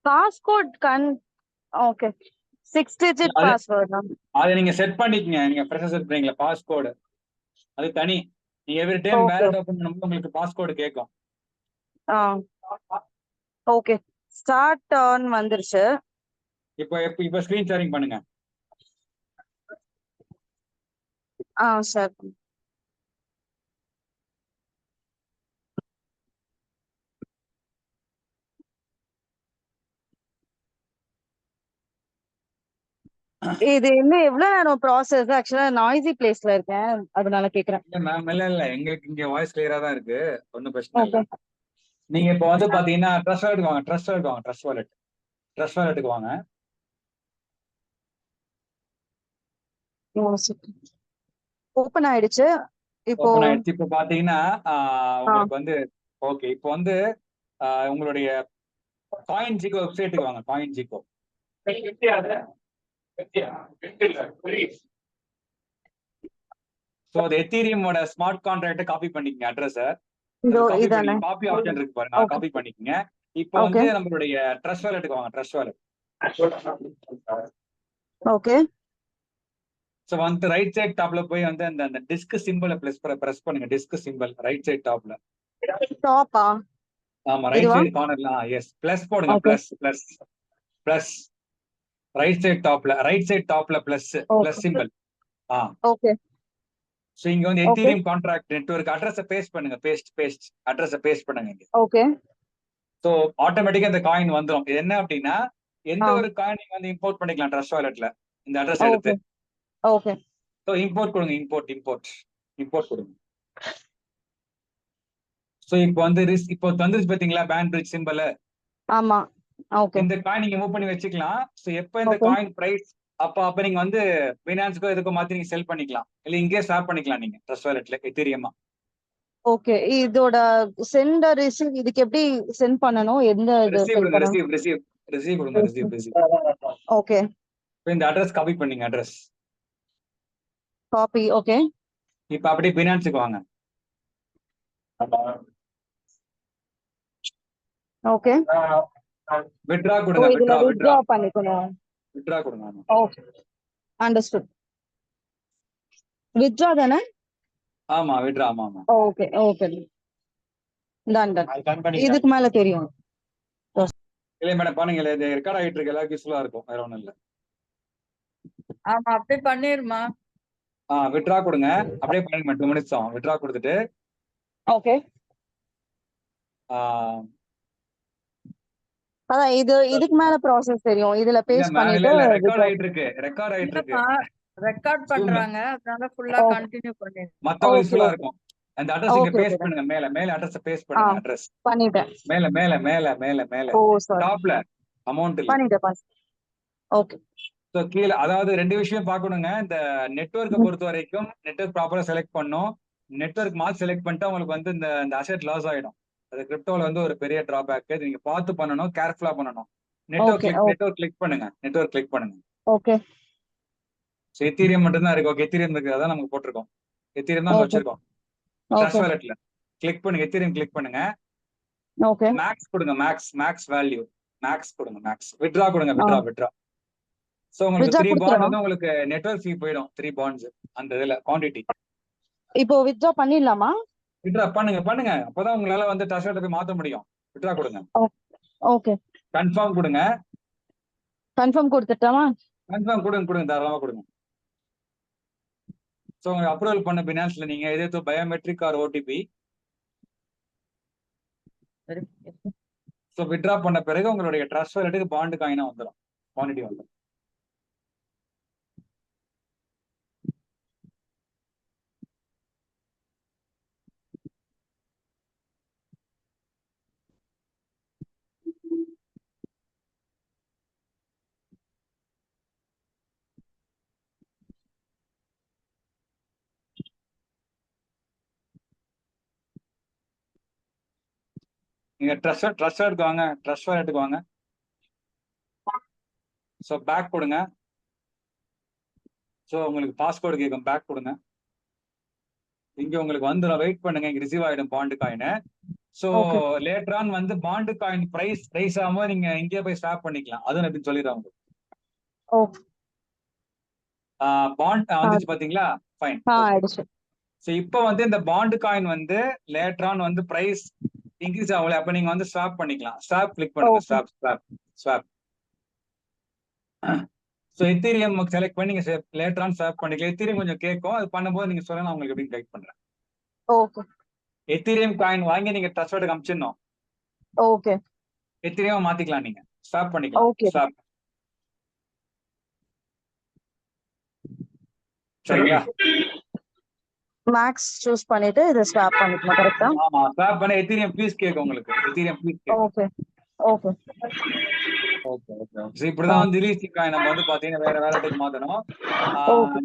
Passcode okay. 6 டிஜிட் அது பாஸ்வேர்ட். அதை நீங்க செட் பண்ணிக்கங்க. நீங்க ஃப்ரெஷ்ஷா செட் பண்ணீங்களா பாஸ்கோடு? அது தனி. நீங்க every time okay. Wallet open பண்ணும்போது உங்களுக்கு பாஸ்கோடு கேட்கும். ஆ. ஓகே. ஸ்டார்ட் ஆன் வந்துருச்சு. இப்போ இப்போ ஸ்கிரீன் ஷேரிங் பண்ணுங்க. சார். இது என்ன எவ்வளவு நேரம் ப்ராசஸ்? ஆக்சுவலா நாய்ஸி பிளேஸ்ல இருக்கேன், அதனால கேக்குறேன். இல்ல மேம், இல்ல எங்களுக்கு இங்க வாய்ஸ் கிளியரா தான் இருக்கு. ஒன்றும் பிரச்சனை இல்ல. ஓகே. நீங்க இப்போ வந்து பாத்தீங்கன்னா ட்ரஸ்ட் வாலெட் வாங்க. ட்ரஸ்ட் வாலெட் வாங்க. ட்ரஸ்ட் வாலெட்டுக்கு வாங்க. ஓபன் ஆயிடுச்சு. இப்போ ஓப்பன் ஆயிடுச்சு. இப்போ பாத்தீங்கன்னா ஆ, உங்களுக்கு வந்து ஓகே. இப்போ வந்து உங்களுடைய காயின் ஜிகோ வெப்சைட்டுக்கு வாங்க. காயின் ஜிகோ. ஸோ அது எத்தீரியமோட ஸ்மார்ட் கான்ட்ராக்டை காப்பி பண்ணிக்கங்க அட்ரஸ. இதோ அது காப்பி பண்ணி இதானே? காப்பி ஆப்ஷன் இருக்கு பாருங்க. ஓகே. காப்பி பண்ணிக்கங்க. இப்போ ஓகே. வந்து நம்மளுடைய ட்ரஸ்ட் வாலெட்டுக்கு வாங்க. Trust wallet. ஓகே. ஸோ வந்து ரைட் சைட் டாப்ல போய் வந்து அந்த அந்த டிஸ்க் சிம்பிளை பிரஸ் பண்ணுங்க. டிஸ்க் சிம்பிள் ரைட் சைட் டாப்ல. டாப்பா? ஆமா ரைட் இதுவா? சைடு கார்னர்ல. எஸ் பிளஸ் போடுங்க. Okay. Plus plus plus right side டாப்ல plus okay. Simple. Okay. So இங்க வந்து ஓகே. எத்தீரியம் கான்ட்ராக்ட் நெட்வொர்க் அட்ரஸை பேஸ்ட் பண்ணுங்க. பேஸ்ட் அட்ரஸை பேஸ்ட் பண்ணுங்க இங்க. ஓகே. ஸோ ஆட்டோமேட்டிக்கா இந்த காயின் வந்துடும். இது என்ன அப்படின்னா எந்த ஆ. ஒரு காயின் நீங்க வந்து இம்போர்ட் பண்ணிக்கலாம் ட்ரஸ்ட் வாலெட்ல இந்த அட்ரஸ் ஓகே. எடுத்து. ஓகே. ஸோ இம்போர்ட் கொடுங்க, இம்போர்ட் கொடுங்க. ஸோ இப்போ வந்து இப்போ வந்துருச்சு பாத்தீங்களா பேன் பிரிட்ஜ் சிம்பிள். ஆமா. ஓகே. இந்த காயின் நீங்க மூவ் பண்ணி வச்சுக்கலாம். ஸோ எப்போ இந்த ஓகே. காயின் பிரைஸ் அப்ப நீங்க வந்து பினான்ஸ்க்கோ இதுக்கோ மாத்தி நீங்க செல் பண்ணிக்கலாம், இல்ல இங்கே ஸ்வாப் பண்ணிக்கலாம் நீங்க ட்ரஸ்ட் வாலெட்ல எத்தீரியமா. ஓகே. இதோட சென்ட் ரிசீவ் இதுக்கு எப்படி சென்ட் பண்ணணும்? எந்த இது ரிசீவ் ஃபில் கொடுங்க, பண்ணணும்? ரிசீவ் கொடுங்க, ரிசீவ். ஓகே. இந்த அட்ரஸ் காப்பி பண்ணீங்க அட்ரஸ். காப்பி. ஓகே. இப்போ அப்படியே பினான்ஸுக்கு வாங்க. ஓகே. வித்ட்ரா ஓ, கொடுங்க, இதுல வித்ட்ரா வித்ட்ரா பண்ணிக்கணும். வித்ட்ரா கொடுங்க. ஓகே. அண்டர்ஸ்டுட். வித்ட்ரா தானே? ஆமா வித்ட்ரா, ஆமா. ஓகே. ஓகே. டன். இதுக்கு மேல தெரியும். இல்ல மேடம் பண்ணுங்க, இது ரெக்கார்ட் ஆகிட்டு இருக்கு, எல்லாருக்கும் யூஸ்ஃபுல்லா இருக்கும், வேற ஒண்ணும் இல்ல. ஆமா அப்படியே பண்ணிருமா. வித்ட்ரா கொடுங்க, அப்படியே பண்ணுங்க. 2 minutes ஆகும். வித்ட்ரா கொடுத்துட்டு ஓகே. அதான் இதுக்கு மேல ப்ராசஸ் தெரியும். இதுல பேஸ்ட் பண்ணிட்டு ரெக்கார்ட் ஆயிட்டு இருக்கு. ரெக்கார்ட் பண்றாங்க, அதனால ஃபுல்லா கண்டினியூ பண்ணிரு. மத்தவங்க ஓகே. யூஸ்ஃபுல்லா ஓகே. இருக்கும். அந்த அட்ரஸ் இங்க ஓகே. Paste okay. பண்ணுங்க, மேல அட்ரஸ் பேஸ்ட் பண்ணுங்க. அட்ரஸ் பண்ணிட்டேன். மேல ஓ சாரி. டாப்ல அமௌண்ட் இல்ல. பண்ணிட்டேன். ஓகே. சோ கீழ அதாவது 2 விஷயம் பார்க்கணுங்க. இந்த நெட்வொர்க்கை பொறுத்த வரைக்கும் நெட்வொர்க் ப்ராப்பரா செலக்ட் பண்ணும். நெட்வொர்க் மாத்தி செலக்ட் பண்ணிட்டு உங்களுக்கு வந்து இந்த அசெட் லாஸ் ஆயிடும். அது கிரிப்டோல வந்து ஒரு பெரிய டிராபேக். இது நீங்க பார்த்து பண்ணணும், கேர்ஃபுல்லா பண்ணணும். ஓகே. நெட்வொர்க் கிளிக் பண்ணுங்க. ஓகே. சோ எத்தீரியம் மட்டும் தான் இருக்கு. ஓகே, எத்தீரியம் இருக்கு, அதான் நமக்கு போட்டிருக்கோம். எத்தீரியம் தான் ஓகே. வச்சிருக்கோம். ட்ரஸ்ட் வாலெட்ல கிளிக் பண்ணுங்க, எத்தீரியம் கிளிக் பண்ணுங்க. ஓகே. மேக்ஸ் கொடுங்க, மேக்ஸ் வேல்யூ கொடுங்க. வித்ட்ரா கொடுங்க, வித்ட்ரா. சோ உங்களுக்கு வித்ட்ரா 3 பாண்ட் கொடுத்துறோம். வந்து உங்களுக்கு நெட்வொர்க் ஃபீ போயிடும். 3 பாண்ட்ஸ் அந்த இதுல குவாண்டிட்டி. இப்போ வித்ட்ரா பண்ணிடலாமா? வித்ட்ரா பண்ணுங்க. அப்பதான் உங்களால வந்து ட்ரஸ்ட் வாலெட் போய் மாத்த முடியும். வித்ட்ரா கொடுங்க. ஓகே. கன்ஃபார்ம் கொடுங்க. கன்ஃபார்ம் கொடுத்துட்டாமா? கன்ஃபார்ம் கொடுங்க, தாராளமா கொடுங்க. சோ உங்களுக்கு அப்ரூவல் பண்ண பினான்ஸ்ல நீங்க எது biometric or OTP. So withdraw பண்ண பிறகு உங்களுடைய ட்ரஸ்ட் வாலெட்டுக்கு பாண்ட் காயினா வந்துடும், குவாண்டிட்டி வந்துடும். நீங்க ட்ரஸ்ட் வாலெட்டுக்கு வாங்க. சோ பேக் கொடுங்க. சோ உங்களுக்கு பாஸ்வேர்டு கேட்கும், பேக் கொடுங்க. இங்க உங்களுக்கு வந்துடும், வெயிட் பண்ணுங்க. இங்க ரிசீவ் ஆயிடும் bond coin. So later on வந்து பாண்டு காயின் பிரைஸ் ஆகும்போது நீங்க இங்கே போய் ஸ்வாப் பண்ணிக்கலாம். அதுவும் எப்படின்னு சொல்லிடுறேன் உங்களுக்கு. பாண்ட் வந்துச்சு பாத்தீங்களா? ஃபைன். சோ இப்போ வந்து இந்த பாண்டு காயின் வந்து லேட்டர் ஆன் வந்து பிரைஸ் இன்க்ரீஸ் ஆகல, அப்ப நீங்க வந்து ஸ்வாப் பண்ணிக்கலாம். ஸ்வாப் கிளிக் பண்ணுங்க. ஸ்வாப். சோ எத்தீரியம் செலக்ட் பண்ணி நீங்க லேட்டர் ஆன் ஸ்வாப் பண்ணிக்கலாம். எத்தீரியம் கொஞ்சம் கேட்கும், அது பண்ணும்போது நீங்க சொல்லலாம், உங்களுக்கு எப்படி கைட் பண்றேன். ஓகே. எத்தீரியம் காயின் வாங்கி நீங்க ட்ரஸ்ட் வாலெட்டுக்கு அனுப்பிச்சிடணும். ஓகே. எத்தீரியம் மாத்திக்கலாம், நீங்க ஸ்வாப் பண்ணிக்கலாம். ஓகே. ஸ்வாப். சரிங்களா? மேக்ஸ் சூஸ் பண்ணிட்டு இத ஸ்வாப் பண்ணிக்கணும், கரெக்ட்டா? ஆமா, ஸ்வாப் பண்ண எத்தீரியம் ப்ளீஸ் கேட்கும் உங்களுக்கு. எத்தீரியம் ப்ளீஸ் கேட்கும். ஓகே. சோ இப்படிதான் வந்து டீலிஸ்டிங் காயின் நம்ம வந்து பாத்தீங்கன்னா வேற வேலட்டுக்கு மாத்தணும்.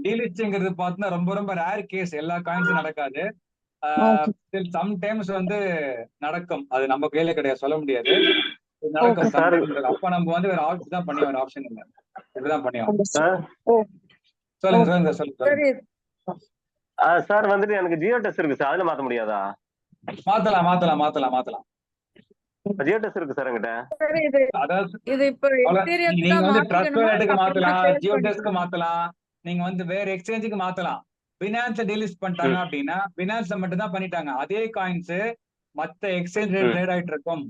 டீலிஸ்டிங்கிறது பாத்தீங்கன்னா ரொம்ப ரேர் கேஸ். எல்லா காயின்ஸும் நடக்காது. சம்டைம்ஸ் வந்து நடக்கும். அது நம்ம கையில கிடையாது, சொல்ல முடியாது. நடக்கும். அப்ப நம்ம வந்து வேற ஆப்ஷன் தான் பண்ணி, வேற ஆப்ஷன் இல்ல. இப்படிதான் பண்ணி சொல்லுங்க. சரி சார் வந்துட்டு எனக்கு ஜியோ டெஸ்ட் இருக்கு சார், அதுல மாத்த முடியாதா? மாத்தலாம். ஜியோ டெஸ்ட் இருக்கு சார் என்கிட்ட. சரி, அதாவது இது இப்போ நீங்க வந்து ட்ரஸ்ட் வாலெட்டுக்கு மாத்தலாம், ஜியோ டெஸ்க்கு மாத்தலாம், நீங்க வந்து வேற எக்ஸ்சேஞ்சுக்கு மாத்தலாம். பினான்ஸ் டீலிஸ்ட் பண்ணிட்டாங்க அப்படின்னா பினான்ஸ்ல மட்டும் தான் பண்ணிட்டாங்க. அதே காயின்ஸ் மத்த எக்ஸ்சேஞ்ச் ட்ரேட் ஆயிட்டு இருக்கும்.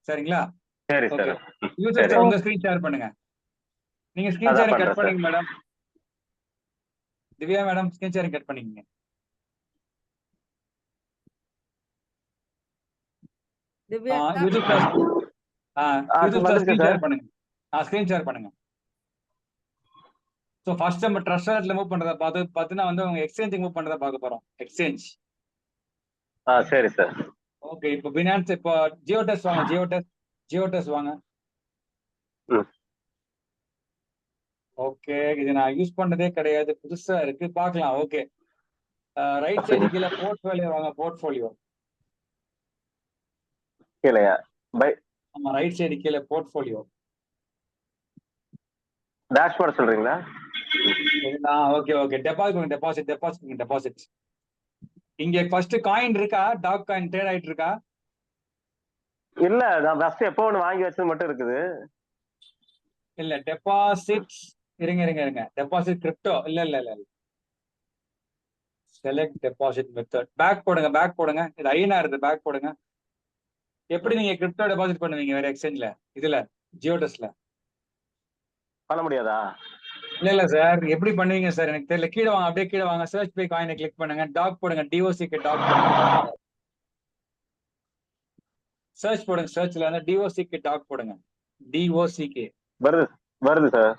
சரிங்களா? சரி சார். யூசர் உங்க ஸ்கிரீன் ஷேர் பண்ணுங்க. நீங்க ஸ்கிரீன் ஷேரிங் கட் பண்ணுங்க madam. Divya madam screen sharing cut பண்ணிக்கங்க. யூடியூப் ஸ்கிரீன் ஷேர் பண்ணுங்க. ஸ்கிரீன் ஷேர் பண்ணுங்க. ஸோ ஃபர்ஸ்ட் நம்ம ட்ரஸ்ட் வாலெட்ல மூவ் பண்றத பார்த்தீங்கன்னா வந்து உங்க எக்ஸ்சேஞ்சுக்கு மூவ் பண்றத பார்க்க போறோம். எக்ஸ்சேஞ்ச். சரி சார். ஓகே, இப்போ பினான்ஸ், இப்போ ஜியோடெஸ் வாங்க. ஜியோடெஸ் வாங்க. ஓகே, இது நான் யூஸ் பண்ணதே கிடையாது, புதுசா இருக்கு, பார்க்கலாம். ஓகே, ரைட் சைடு கீழே போர்ட்ஃபோலியோ வாங்க. போர்ட்ஃபோலியோ கீழயா? பை ஆமா, ரைட் சைடு கீழே போர்ட்ஃபோலியோ. டேஷ்போர்ட் சொல்றீங்களா? Okay okay, deposit. இங்க ஃபர்ஸ்ட் காயின் இருக்கா? டாக் காயின் ட்ரேட் ஆயிட்டு இருக்கா? இல்ல, நான் ஃபர்ஸ்ட் எப்போ ஒன்று வாங்கி வச்சது மட்டும் இருக்குது. இல்ல டெபாசிட், இருங்க. டெபாசிட் கிரிப்டோ இல்ல. Select deposit method. பேக் போடுங்க. இது ஐநார், இது பேக் போடுங்க. எப்படி நீங்க கிரிப்டோ டெபாசிட் பண்ணுவீங்க வேற எக்ஸ்சேஞ்ச்ல? இதுல ஜியோடெஸ்ல பண்ண முடியாதா? இல்ல சார், எப்படி பண்ணுவீங்க சார்? எனக்கு தெரியல. கீழே வாங்க, அப்படியே கீழே வாங்க. சர்ச் பை காயினை கிளிக் பண்ணுங்க. டாக் போடுங்க. டிஓசிக்கு டாக் போடுங்க. சர்ச் போடுங்க. சர்ச்ல வந்து டிஓசிக்கு டாக் போடுங்க. டிஓசிக்கு வருது சார்.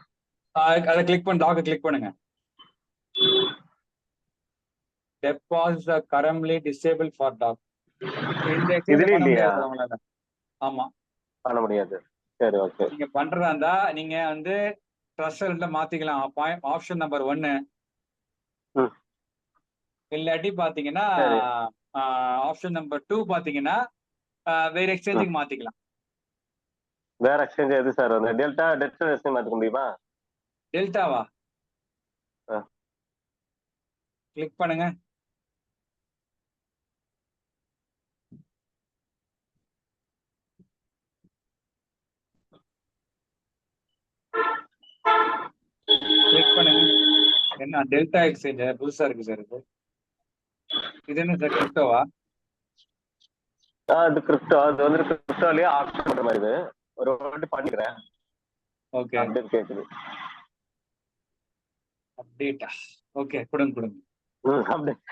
அதை கிளிக் பண்ணி டாக் கிளிக் பண்ணுங்க. Deposit currently disable for dog. இந்த எக்ஸ்சேஞ்ச் பண்ண முடியாது அவங்களால. ஆமா, பண்ண முடியாது. சரி, ஓகே. நீங்க பண்றதா இருந்தா நீங்க வந்து ட்ரஸ்ட்ல மாத்திக்கலாம். Option number 1. இல்லாட்டி பாத்தீங்கன்னா ஆப்ஷன் நம்பர் 2 பாத்தீங்கன்னா வேற எக்ஸ்சேஞ்சுக்கு மாத்திக்கலாம். வேற எக்ஸ்சேஞ்ச் எது சார்? வந்து டெல்டா எக்ஸ்சேஞ்ச் மாத்திக்க முடியுமா? டெல்டாவா? கிளிக் பண்ணுங்க. கிளிக் பண்ணுங்க. என்ன டெல்டா எக்ஸ்சேஞ்ச் புதுசா இருக்கு சார். இது என்ன சார், கிரிப்டோவா? அது கிரிப்டோ. அது வந்து கிரிப்டோலயே ஆப்ஷன் பண்ற மாதிரி இது. ஒரு வாட்டி பண்ணிக்கிறேன். ஓகே, அப்டேட் கேக்குது. அப்டேட்டா? ஓகே, கொடுங்க. அப்டேட்.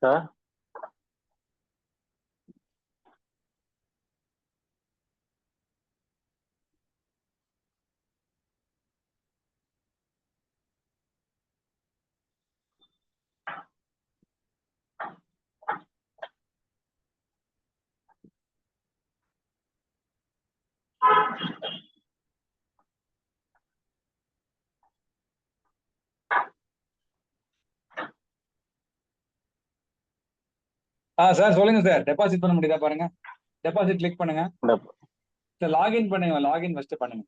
சார், சார் சொல்லுங்க சார். டெபாசிட் பண்ண முடியுதா பாருங்க. டெபாசிட் கிளிக் பண்ணுங்க. சார் லாகின் பண்ணுங்க. லாகின் ஃபர்ஸ்ட் பண்ணுங்க.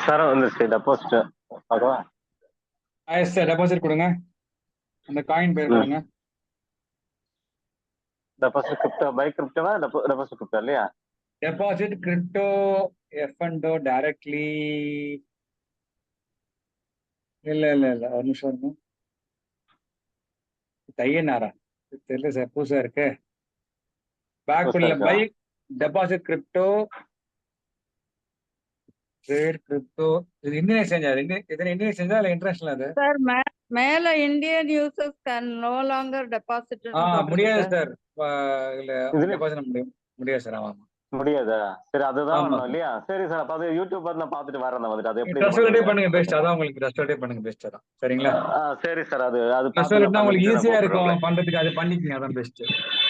சார் வந்துருச்சு டெபாசிட் பார்க்கவா? எஸ் சார், டெபாசிட் கொடுங்க. அந்த காயின் பேர் கொடுங்க. டெபாசிட் கிரிப்டோ பை கிரிப்டோவா டெபாசிட் கிரிப்டோ இல்லையா? டெபாசிட் கிரிப்டோ எஃப்என்டோ டைரக்ட்லி. இல்ல ஒரு நிமிஷம் இருங்க. தையனாரா தெரியல சார், புதுசா இருக்கு. பேக் புதுசா உள்ள இருக்கா? Buy deposit crypto trade crypto. இது இந்தியன் எக்ஸ்சேஞ்சா? இந்தியன் எக்ஸ்சேஞ்சா இல்ல இன்டர்நேஷனல் அது? சார் மேல Indian users can no longer deposit முடியாது சார். இல்ல இதுல டெபாசிட் முடியாது சார். ஆமா முடியாதா? சரி அதுதான் ஆமா பண்ணணும் இல்லையா? சரி சார், அப்ப அது யூடியூப் பார்த்து நான் பார்த்துட்டு வரேன் வந்துட்டு அது எப்படி ட்ரஸ்ட் வாலெட்டே பண்றது பண்ணுங்க பெஸ்ட். பார்த்துட்டு. அதான் உங்களுக்கு ட்ரஸ்ட் வாலெட்டே பண்ணுங்க பெஸ்ட். அதான் சரிங்களா? சரி சார், அது ட்ரஸ்ட் பார்த்து நான் வாலெட்னா உங்களுக்கு பண்ணிட்டு நான் ஈஸியா கூப்பிடுறேன். இருக்கும் பண்றதுக்கு. அது பண்ணிக்கங்க, அதான் பெஸ்ட்.